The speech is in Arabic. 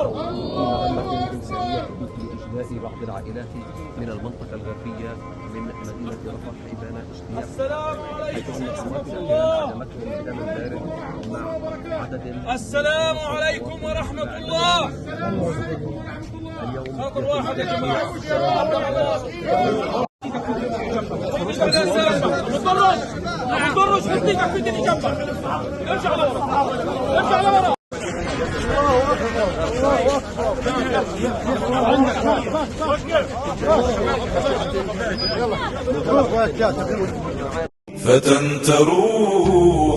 مهمة إنسانية لإجلاء بعض العائلات من المنطقة الغربية من مدينة رفح إبان اشتياق. السلام عليكم ورحمة الله. السلام عليكم ورحمة الله. خاطر واحد يا جماعة. ما تضرش خليك في دي جنبك. ارجع لورا. ارجع لورا. فتنتروا